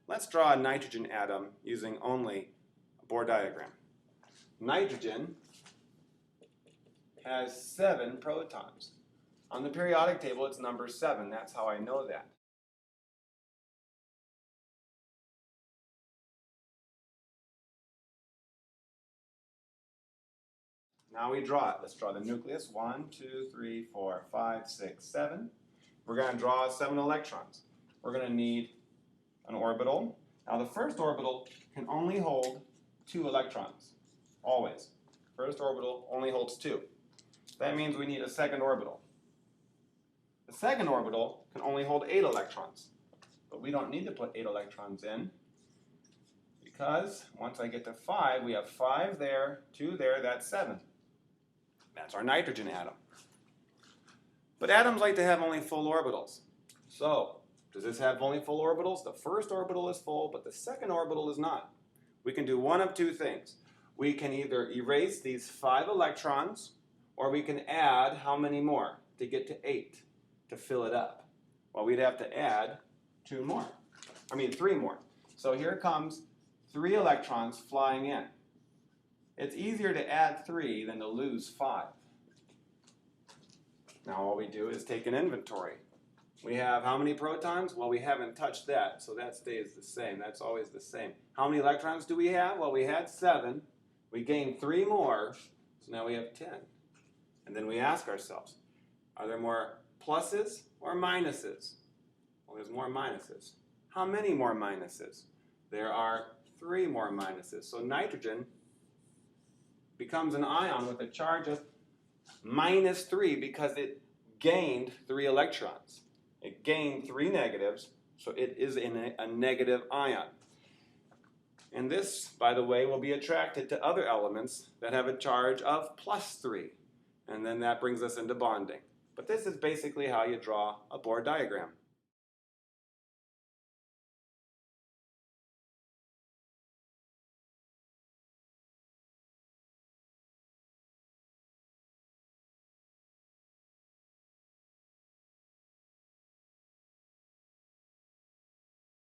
Let's draw a nitrogen atom using only a Bohr diagram. Nitrogen has 7 protons. On the periodic table, it's number 7. That's how I know that. Now we draw it. Let's draw the nucleus. 1, 2, 3, 4, 5, 6, 7. We're going to draw 7 electrons. We're going to need an orbital. Now the first orbital can only hold 2 electrons. Always. First orbital only holds 2. That means we need a second orbital. The second orbital can only hold 8 electrons. But we don't need to put 8 electrons in because once I get to 5, we have 5 there, 2 there, that's 7. That's our nitrogen atom. But atoms like to have only full orbitals. So, does this have only full orbitals? The first orbital is full, but the second orbital is not. We can do one of 2 things. We can either erase these 5 electrons, or we can add how many more to get to 8 to fill it up? Well, we'd have to add 3 more. So here comes 3 electrons flying in. It's easier to add 3 than to lose 5. Now all we do is take an inventory. We have how many protons? Well, we haven't touched that, so that stays the same. That's always the same. How many electrons do we have? Well, we had 7. We gained 3 more, so now we have 10. And then we ask ourselves, are there more pluses or minuses? Well, there's more minuses. How many more minuses? There are 3 more minuses. So nitrogen becomes an ion with a charge of -3 because it gained 3 electrons. It gained 3 negatives, so it is in a negative ion. And this, by the way, will be attracted to other elements that have a charge of +3. And then that brings us into bonding. But this is basically how you draw a Bohr diagram.